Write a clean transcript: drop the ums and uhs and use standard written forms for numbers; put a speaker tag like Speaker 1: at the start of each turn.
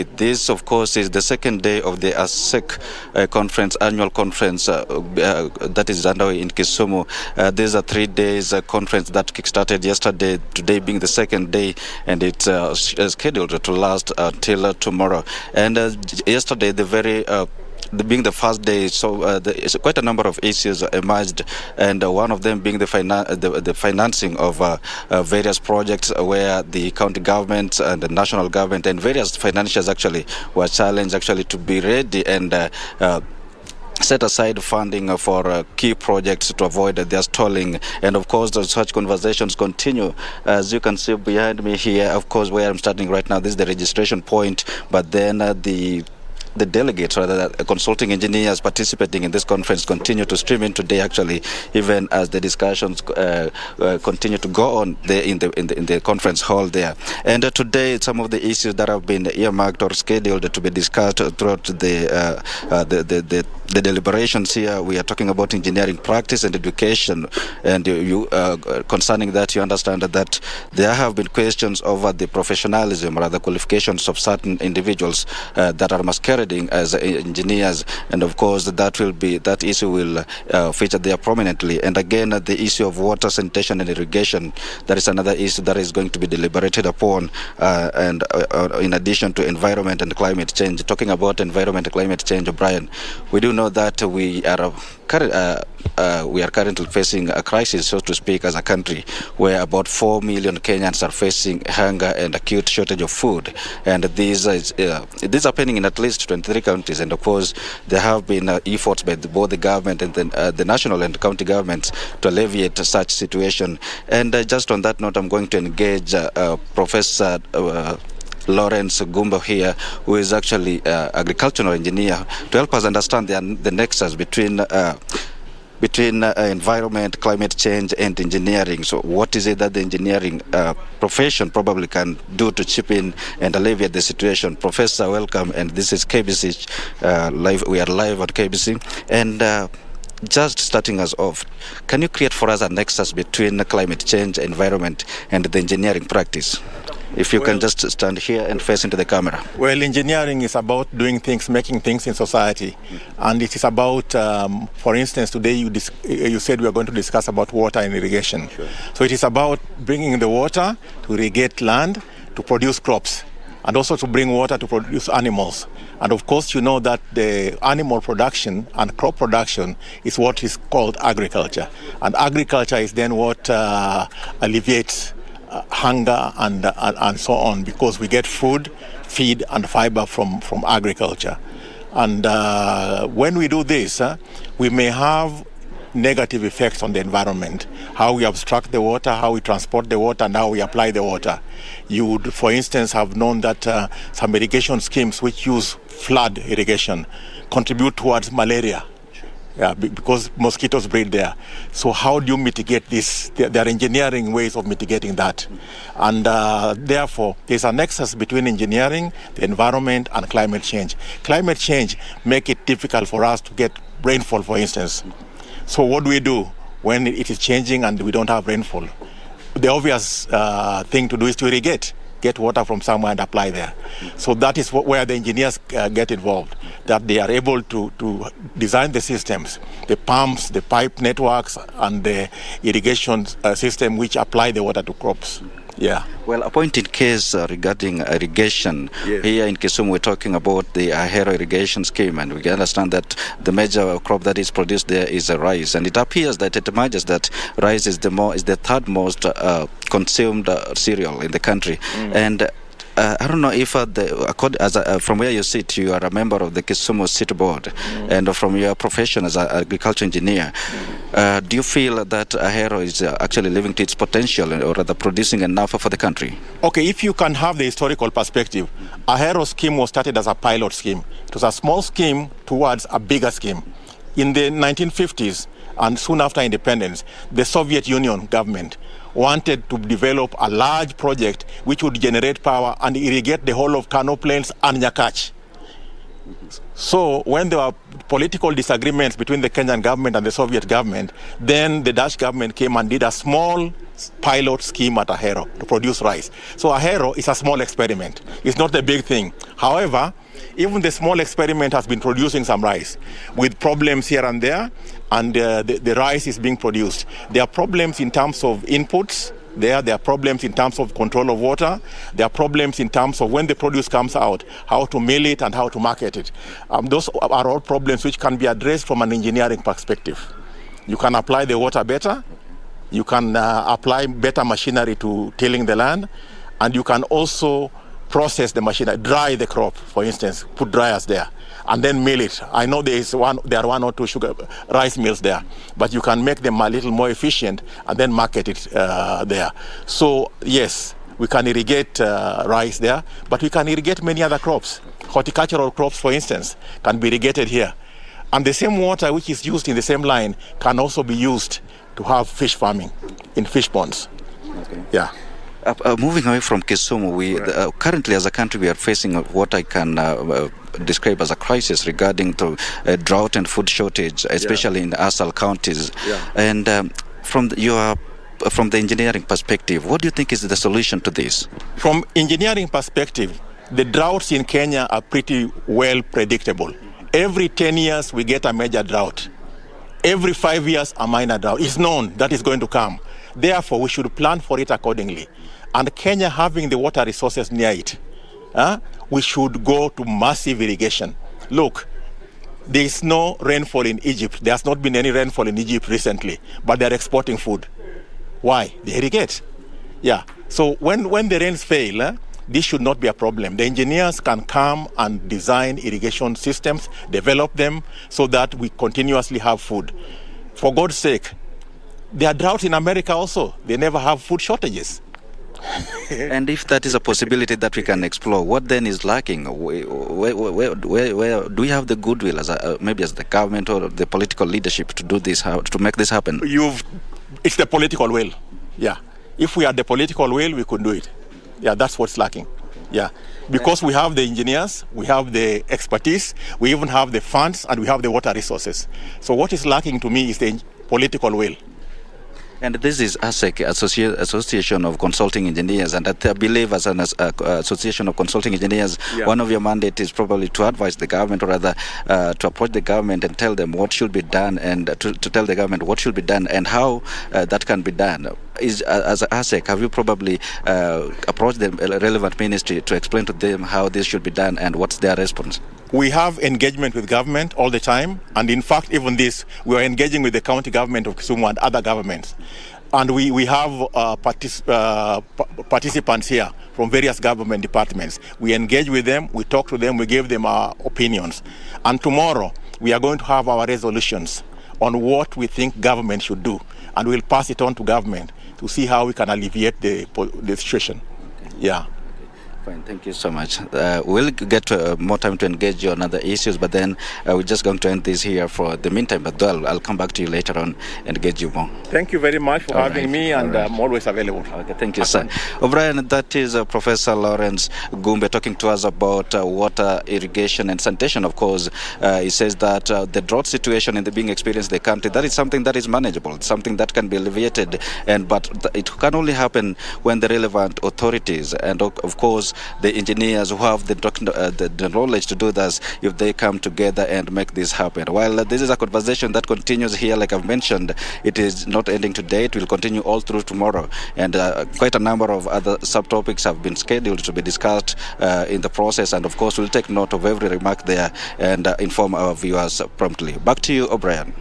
Speaker 1: This, of course, is the second day of the ACEK conference, annual conference that is underway in Kisumu. These are 3 days conference that kickstarted yesterday, today being the second day, and it's scheduled to last till tomorrow. And yesterday, being the first day, so there's quite a number of issues emerged, and one of them being the financing of various projects where the county government and the national government and various financiers actually were challenged actually to be ready and set aside funding for key projects to avoid their stalling. And of course, such conversations continue. As you can see behind me here, of course, where I'm starting right now, this is the registration point, but then the delegates, rather consulting engineers participating in this conference, continue to stream in today, actually, even as the discussions continue to go on there in the conference hall there. And today, some of the issues that have been earmarked or scheduled to be discussed throughout the deliberations here, we are talking about engineering practice and education. And concerning that, you understand that there have been questions over the professionalism, rather qualifications of certain individuals that are masquerading as engineers, and of course that issue will feature there prominently. And again, the issue of water, sanitation and irrigation, that is another issue that is going to be deliberated upon, and in addition to environment and climate change. Talking about environment and climate change, Brian, we do know that we are currently facing a crisis, so to speak, as a country, where about 4 million Kenyans are facing hunger and acute shortage of food. And these are happening in at least 23 counties. And of course, there have been efforts by both the government and the national and county governments to alleviate such situation. And just on that note, I'm going to engage Professor Lawrence Gumbo here, who is actually agricultural engineer, to help us understand the nexus between environment, climate change, and engineering. So what is it that the engineering profession probably can do to chip in and alleviate the situation? Professor, welcome, and this is KBC Live. We are live on KBC. And just starting us off, can you create for us a nexus between climate change, environment, and the engineering practice? If you can just stand here and face into the camera.
Speaker 2: Well, engineering is about doing things, making things in society. And it is about, for instance, today you said we are going to discuss about water and irrigation.
Speaker 1: Sure.
Speaker 2: So it is about bringing the water to irrigate land, to produce crops, and also to bring water to produce animals. And of course, you know that the animal production and crop production is what is called agriculture. And agriculture is then what alleviates hunger and so on, because we get food, feed and fiber from agriculture. And when we do this, we may have negative effects on the environment, how we abstract the water, how we transport the water, and how we apply the water. You would, for instance, have known that some irrigation schemes which use flood irrigation contribute towards malaria. Yeah, because mosquitoes breed there. So how do you mitigate this? There are engineering ways of mitigating that. And therefore, there's a nexus between engineering, the environment, and climate change. Climate change make it difficult for us to get rainfall, for instance. So what do we do when it is changing and we don't have rainfall? The obvious thing to do is to irrigate. Get water from somewhere and apply there. So that is where the engineers get involved, that they are able to design the systems, the pumps, the pipe networks, and the irrigation system which apply the water to crops. Yeah.
Speaker 1: Well, a point in case regarding irrigation. Yes. Here in Kisumu, we're talking about the Ahero irrigation scheme, and we can understand that the major crop that is produced there is rice, and it appears that it emerges that rice is the third most consumed cereal in the country. And I don't know if from where you sit, you are a member of the Kisumu City Board, and from your profession as an agriculture engineer, do you feel that Ahero is actually living to its potential, or rather producing enough for the country?
Speaker 2: Okay, if you can have the historical perspective, Ahero scheme was started as a pilot scheme. It was a small scheme towards a bigger scheme. In the 1950s, and soon after independence, the Soviet Union government wanted to develop a large project which would generate power and irrigate the whole of Kano Plains and Nyakach. So when there were political disagreements between the Kenyan government and the Soviet government, then the Dutch government came and did a small pilot scheme at Ahero to produce rice. So Ahero is a small experiment. It's not a big thing. However, even the small experiment has been producing some rice with problems here and there, and the rice is being produced. There are problems in terms of inputs. There are problems in terms of control of water. There are problems in terms of when the produce comes out, how to mill it and how to market it. Those are all problems which can be addressed from an engineering perspective. You can apply the water better. You can apply better machinery to tilling the land, and you can also process the machinery, dry the crop, for instance, put dryers there, and then mill it. I know there are one or two rice mills there, but you can make them a little more efficient and then market it there. So yes, we can irrigate rice there, but we can irrigate many other crops. Horticultural crops, for instance, can be irrigated here. And the same water which is used in the same line can also be used to have fish farming in fish ponds. Okay. Yeah.
Speaker 1: Moving away from Kisumu, currently as a country we are facing what I can describe as a crisis regarding to drought and food shortage, especially in ASAL counties. And from the engineering perspective, what do you think is the solution to this?
Speaker 2: From engineering perspective, the droughts in Kenya are pretty well predictable. Every 10 years we get a major drought. Every 5 years a minor drought. It's known that is going to come. Therefore, we should plan for it accordingly. And Kenya having the water resources near it, we should go to massive irrigation. Look, there is no rainfall in Egypt. There has not been any rainfall in Egypt recently, but they're exporting food. Why? They irrigate. Yeah. So when the rains fail, this should not be a problem. The engineers can come and design irrigation systems, develop them so that we continuously have food. For God's sake, there are droughts in America also. They never have food shortages.
Speaker 1: And if that is a possibility that we can explore, what then is lacking? Where do we have the goodwill, maybe as the government or the political leadership, to do this, to make this happen?
Speaker 2: It's the political will. Yeah. If we had the political will, we could do it. Yeah, that's what's lacking. Yeah. Because we have the engineers, we have the expertise, we even have the funds, and we have the water resources. So what is lacking to me is the political will.
Speaker 1: And this is ACEK, Association of Consulting Engineers, and I believe as an Association of Consulting Engineers, one of your mandate is probably to advise the government, or rather to approach the government and tell them what should be done, and to tell the government what should be done and how that can be done. As ACEK, have you probably approached the relevant ministry to explain to them how this should be done and what's their response?
Speaker 2: We have engagement with government all the time, and in fact, even this, we are engaging with the county government of Kisumu and other governments. And we have participants here from various government departments. We engage with them, we talk to them, we give them our opinions. And tomorrow, we are going to have our resolutions on what we think government should do. And we'll pass it on to government to see how we can alleviate the situation. Yeah.
Speaker 1: Fine, thank you so much. We'll get more time to engage you on other issues, but then we're just going to end this here for the meantime. But I'll come back to you later on and engage you more.
Speaker 2: Thank you very much for having me, and I'm always available.
Speaker 1: Okay, thank you, sir. O'Brien, that is Professor Lawrence Gumbe talking to us about water, irrigation, and sanitation. Of course, he says that the drought situation being experienced in the country, that is something that is manageable, something that can be alleviated, but it can only happen when the relevant authorities and, of course, the engineers who have the knowledge to do this, if they come together and make this happen. While this is a conversation that continues here, like I've mentioned, it is not ending today. It will continue all through tomorrow, and quite a number of other subtopics have been scheduled to be discussed in the process, and of course we'll take note of every remark there and inform our viewers promptly. Back to you, O'Brien.